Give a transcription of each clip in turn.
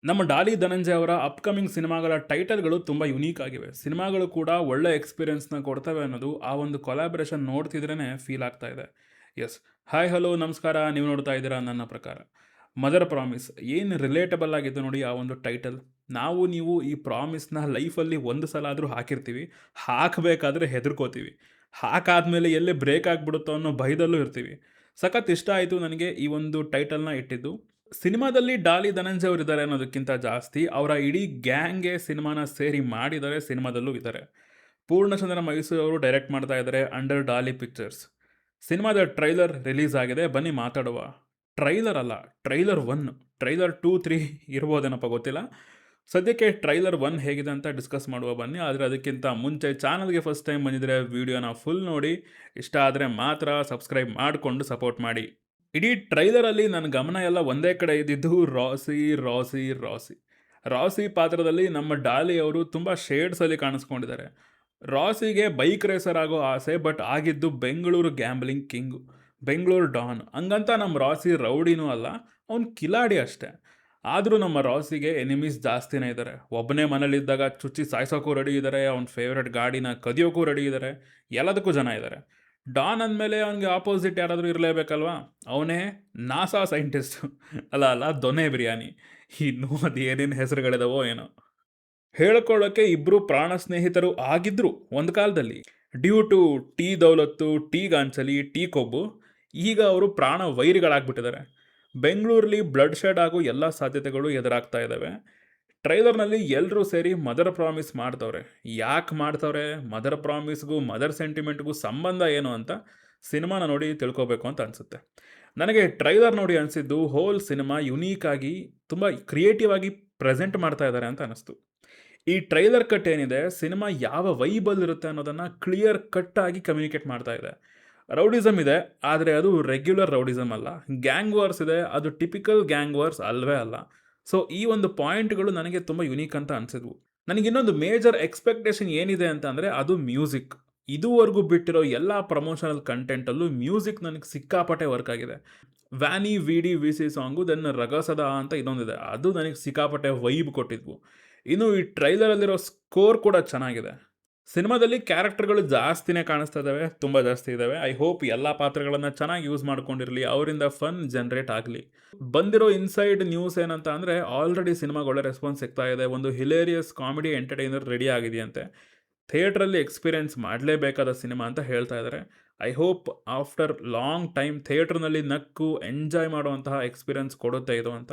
ನಮ್ಮ ಡಾಲಿ ಧನಂಜಯ ಅವರ ಅಪ್ಕಮಿಂಗ್ ಸಿನಿಮಾಗಳ ಟೈಟಲ್ಗಳು ತುಂಬ ಯುನೀಕ್ ಆಗಿವೆ. ಸಿನಿಮಾಗಳು ಕೂಡ ಒಳ್ಳೆ ಎಕ್ಸ್ಪೀರಿಯನ್ಸ್‌ನ ಕೊಡ್ತವೆ ಅನ್ನೋದು ಆ ಒಂದು ಕೊಲಾಬ್ರೇಷನ್ ನೋಡ್ತಿದ್ರೇನೆ ಫೀಲ್ ಆಗ್ತಾ ಇದೆ. ಯೆಸ್. ಹಾಯ್, ಹಲೋ, ನಮಸ್ಕಾರ. ನೀವು ನೋಡ್ತಾ ಇದ್ದೀರಾ ನನ್ನ ಪ್ರಕಾರ. ಮದರ್ ಪ್ರಾಮಿಸ್ ಏನು ರಿಲೇಟಬಲ್ ಆಗಿದೆ ನೋಡಿ ಆ ಒಂದು ಟೈಟಲ್. ನಾವು ನೀವು ಈ ಪ್ರಾಮಿಸ್‌ನ ಲೈಫಲ್ಲಿ ಒಂದು ಸಲ ಆದರೂ ಹಾಕಿರ್ತೀವಿ. ಹಾಕಬೇಕಾದ್ರೆ ಹೆದರ್ಕೋತೀವಿ. ಹಾಕಾದ್ಮೇಲೆ ಎಲ್ಲಿ ಬ್ರೇಕ್ ಆಗಿಬಿಡುತ್ತೋ ಅನ್ನೋ ಭಯದಲ್ಲೂ ಇರ್ತೀವಿ. ಸಖತ್ ಇಷ್ಟ ಆಯಿತು ನನಗೆ ಈ ಒಂದು ಟೈಟಲ್‌ನ ಇಟ್ಟಿದ್ದು. ಸಿನಿಮಾದಲ್ಲಿ ಡಾಲಿ ಧನಂಜಯ ಅವರಿದ್ದಾರೆ ಅನ್ನೋದಕ್ಕಿಂತ ಜಾಸ್ತಿ ಅವರ ಇಡೀ ಗ್ಯಾಂಗೇ ಸಿನಿಮಾನ ಸೇರಿ ಮಾಡಿದ್ದಾರೆ, ಸಿನಿಮಾದಲ್ಲೂ ಇದ್ದಾರೆ. ಪೂರ್ಣಚಂದ್ರ ಮೈಸೂರು ಅವರು ಡೈರೆಕ್ಟ್ ಮಾಡ್ತಾ ಇದ್ದಾರೆ ಅಂಡರ್ ಡಾಲಿ ಪಿಕ್ಚರ್ಸ್. ಸಿನಿಮಾದ ಟ್ರೈಲರ್ ರಿಲೀಸ್ ಆಗಿದೆ, ಬನ್ನಿ ಮಾತಾಡುವ. ಟ್ರೈಲರ್ ಅಲ್ಲ, ಟ್ರೈಲರ್ 1. ಟ್ರೈಲರ್ 2, 3 ಇರ್ಬೋದೇನಪ್ಪ ಗೊತ್ತಿಲ್ಲ. ಸದ್ಯಕ್ಕೆ ಟ್ರೈಲರ್ 1 ಹೇಗಿದೆ ಅಂತ ಡಿಸ್ಕಸ್ ಮಾಡುವ ಬನ್ನಿ. ಆದರೆ ಅದಕ್ಕಿಂತ ಮುಂಚೆ ಚಾನಲ್ಗೆ ಫಸ್ಟ್ ಟೈಮ್ ಬಂದಿದ್ದರೆ ವಿಡಿಯೋನ ಫುಲ್ ನೋಡಿ, ಇಷ್ಟ ಆದರೆ ಮಾತ್ರ ಸಬ್ಸ್ಕ್ರೈಬ್ ಮಾಡಿಕೊಂಡು ಸಪೋರ್ಟ್ ಮಾಡಿ. ಇಡೀ ಟ್ರೈಲರಲ್ಲಿ ನನ್ನ ಗಮನ ಎಲ್ಲ ಒಂದೇ ಕಡೆ ಇದ್ದಿದ್ದು ರಾಸಿ ರಾಸಿ ರಾಸಿ ರಾಸಿ ಪಾತ್ರದಲ್ಲಿ ನಮ್ಮ ಡಾಲಿ ಅವರು ತುಂಬ ಶೇಡ್ಸಲ್ಲಿ ಕಾಣಿಸ್ಕೊಂಡಿದ್ದಾರೆ. ರಾಸಿಗೆ ಬೈಕ್ ರೇಸರ್ ಆಗೋ ಆಸೆ, ಬಟ್ ಆಗಿದ್ದು Bengaluru gambling king, Bengaluru Don. ಹಂಗಂತ ನಮ್ಮ ರಾಸಿ ರೌಡಿನೂ ಅಲ್ಲ, ಅವ್ನು ಕಿಲಾಡಿ ಅಷ್ಟೇ. ಆದರೂ ನಮ್ಮ ರಾಸಿಗೆ ಎನಿಮೀಸ್ ಜಾಸ್ತಿನೇ ಇದ್ದಾರೆ. ಒಬ್ಬನೇ ಮನೇಲಿದ್ದಾಗ ಚುಚ್ಚಿ ಸಾಯ್ಸೋಕ್ಕೂ ರೆಡಿ ಇದ್ದಾರೆ, ಅವ್ನ ಫೇವ್ರೆಟ್ ಗಾಡಿನ ಕದಿಯೋಕ್ಕೂ ರೆಡಿ ಇದ್ದಾರೆ, ಎಲ್ಲದಕ್ಕೂ ಜನ ಇದ್ದಾರೆ. ಡಾನ್ ಅಂದಮೇಲೆ ಅವನಿಗೆ ಆಪೋಸಿಟ್ ಯಾರಾದರೂ ಇರಲೇಬೇಕಲ್ವಾ? ಅವನೇ ನಾಸಾ ಸೈಂಟಿಸ್ಟ್. ಅಲ್ಲ, ದೊನೆ ಬಿರಿಯಾನಿ. ಇನ್ನೂ ಅದು ಏನೇನು ಹೆಸರುಗಳಿದಾವೋ ಏನೋ. ಹೇಳ್ಕೊಳ್ಳೋಕ್ಕೆ ಇಬ್ಬರು ಪ್ರಾಣ ಸ್ನೇಹಿತರು ಆಗಿದ್ರು ಒಂದು ಕಾಲದಲ್ಲಿ. ಡ್ಯೂ ಟು ಟೀ ದೌಲತ್ತು, ಟೀ ಗಾಂಚಲಿ, ಟೀ ಕೊಬ್ಬು, ಈಗ ಅವರು ಪ್ರಾಣ ವೈರಿಗಳಾಗ್ಬಿಟ್ಟಿದ್ದಾರೆ. ಬೆಂಗಳೂರಲ್ಲಿ ಬ್ಲಡ್ ಶೆಡ್ ಆಗೋ ಎಲ್ಲ ಸಾಧ್ಯತೆಗಳು ಎದುರಾಗ್ತಾ ಇದ್ದಾವೆ. ಟ್ರೈಲರ್ನಲ್ಲಿ ಎಲ್ಲರೂ ಸೇರಿ ಮದರ್ ಪ್ರಾಮಿಸ್ ಮಾಡ್ತವ್ರೆ. ಯಾಕೆ ಮಾಡ್ತವ್ರೆ? ಮದರ್ ಪ್ರಾಮಿಸ್ಗೂ ಮದರ್ ಸೆಂಟಿಮೆಂಟ್ಗೂ ಸಂಬಂಧ ಏನು ಅಂತ ಸಿನಿಮಾನ ನೋಡಿ ತಿಳ್ಕೊಬೇಕು ಅಂತ ಅನಿಸುತ್ತೆ. ನನಗೆ ಟ್ರೈಲರ್ ನೋಡಿ ಅನಿಸಿದ್ದು ಹೋಲ್ ಸಿನಿಮಾ ಯುನೀಕಾಗಿ ತುಂಬ ಕ್ರಿಯೇಟಿವ್ ಆಗಿ ಪ್ರೆಸೆಂಟ್ ಮಾಡ್ತಾ ಇದ್ದಾರೆ ಅಂತ ಅನಿಸ್ತು. ಈ ಟ್ರೈಲರ್ ಕಟ್ ಏನಿದೆ, ಸಿನಿಮಾ ಯಾವ ವೈಬಲ್ಲಿರುತ್ತೆ ಅನ್ನೋದನ್ನು ಕ್ಲಿಯರ್ ಕಟ್ ಆಗಿ ಕಮ್ಯುನಿಕೇಟ್ ಮಾಡ್ತಾ ಇದೆ. ರೌಡಿಸಮ್ ಇದೆ, ಆದರೆ ಅದು ರೆಗ್ಯುಲರ್ ರೌಡಿಸಮ್ ಅಲ್ಲ. ಗ್ಯಾಂಗ್ ವಾರ್ಸ್ ಇದೆ, ಅದು ಟಿಪಿಕಲ್ ಗ್ಯಾಂಗ್ ವಾರ್ಸ್ ಅಲ್ವೇ ಅಲ್ಲ. ಸೊ ಈ ಒಂದು ಪಾಯಿಂಟ್ಗಳು ನನಗೆ ತುಂಬ ಯುನೀಕ್ ಅಂತ ಅನಿಸಿದ್ವು. ನನಗೆ ಇನ್ನೊಂದು ಮೇಜರ್ ಎಕ್ಸ್ಪೆಕ್ಟೇಷನ್ ಏನಿದೆ ಅಂತ ಅಂದರೆ ಅದು ಮ್ಯೂಸಿಕ್. ಇದುವರೆಗೂ ಬಿಟ್ಟಿರೋ ಎಲ್ಲ ಪ್ರಮೋಷನಲ್ ಕಂಟೆಂಟಲ್ಲೂ ಮ್ಯೂಸಿಕ್ ನನಗೆ ಸಿಕ್ಕಾಪಟ್ಟೆ ವರ್ಕ್ ಆಗಿದೆ. ವ್ಯಾನಿ V D C song, then ರಗಸದ ಅಂತ ಇದೊಂದಿದೆ, ಅದು ನನಗೆ ಸಿಕ್ಕಾಪಟ್ಟೆ ವೈಬ್ ಕೊಟ್ಟಿದ್ವು. ಇನ್ನು ಈ ಟ್ರೈಲರಲ್ಲಿರೋ ಸ್ಕೋರ್ ಕೂಡ ಚೆನ್ನಾಗಿದೆ. ಸಿನಿಮಾದಲ್ಲಿ ಕ್ಯಾರೆಕ್ಟರ್ಗಳು ಜಾಸ್ತಿನೇ ಕಾಣಿಸ್ತಾ ಇದ್ದಾವೆ, ತುಂಬ ಜಾಸ್ತಿ ಇದ್ದಾವೆ. ಐ ಹೋಪ್ ಎಲ್ಲ ಪಾತ್ರಗಳನ್ನು ಚೆನ್ನಾಗಿ ಯೂಸ್ ಮಾಡ್ಕೊಂಡಿರಲಿ, ಅವರಿಂದ ಫನ್ ಜನ್ರೇಟ್ ಆಗಲಿ. ಬಂದಿರೋ ಇನ್ಸೈಡ್ ನ್ಯೂಸ್ ಏನಂತ ಅಂದರೆ ಆಲ್ರೆಡಿ ಸಿನಿಮಾಗೆ ಒಳ್ಳೆ ರೆಸ್ಪಾನ್ಸ್ ಸಿಗ್ತಾ ಇದೆ. ಒಂದು ಹಿಲೇರಿಯಸ್ ಕಾಮಿಡಿ ಎಂಟರ್ಟೈನರ್ ರೆಡಿ ಆಗಿದೆಯಂತೆ. ಥಿಯೇಟ್ರಲ್ಲಿ ಎಕ್ಸ್ಪೀರಿಯೆನ್ಸ್ ಮಾಡಲೇಬೇಕಾದ ಸಿನಿಮಾ ಅಂತ ಹೇಳ್ತಾ ಇದ್ದಾರೆ. I hope after long time ಥಿಯೇಟ್ರ್ನಲ್ಲಿ ನಕ್ಕು ಎಂಜಾಯ್ ಮಾಡುವಂತಹ ಎಕ್ಸ್ಪೀರಿಯೆನ್ಸ್ ಕೊಡುತ್ತೆ ಇದು ಅಂತ.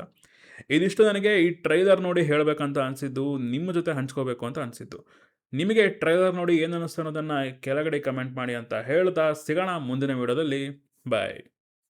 ಇದಿಷ್ಟು ನನಗೆ ಈ ಟ್ರೈಲರ್ ನೋಡಿ ಹೇಳಬೇಕಂತ ಅನಿಸಿದ್ದು, ನಿಮ್ಮ ಜೊತೆ ಹಂಚ್ಕೋಬೇಕು ಅಂತ ಅನಿಸಿದ್ದು. ನಿಮಗೆ ಟ್ರೈಲರ್ ನೋಡಿ ಏನು ಅನ್ನಿಸ್ತು ಅನ್ನೋದನ್ನು ಕೆಳಗಡೆ ಕಮೆಂಟ್ ಮಾಡಿ ಅಂತ ಹೇಳ್ತಾ ಸಿಗೋಣ ಮುಂದಿನ ವಿಡಿಯೋದಲ್ಲಿ. ಬಾಯ್.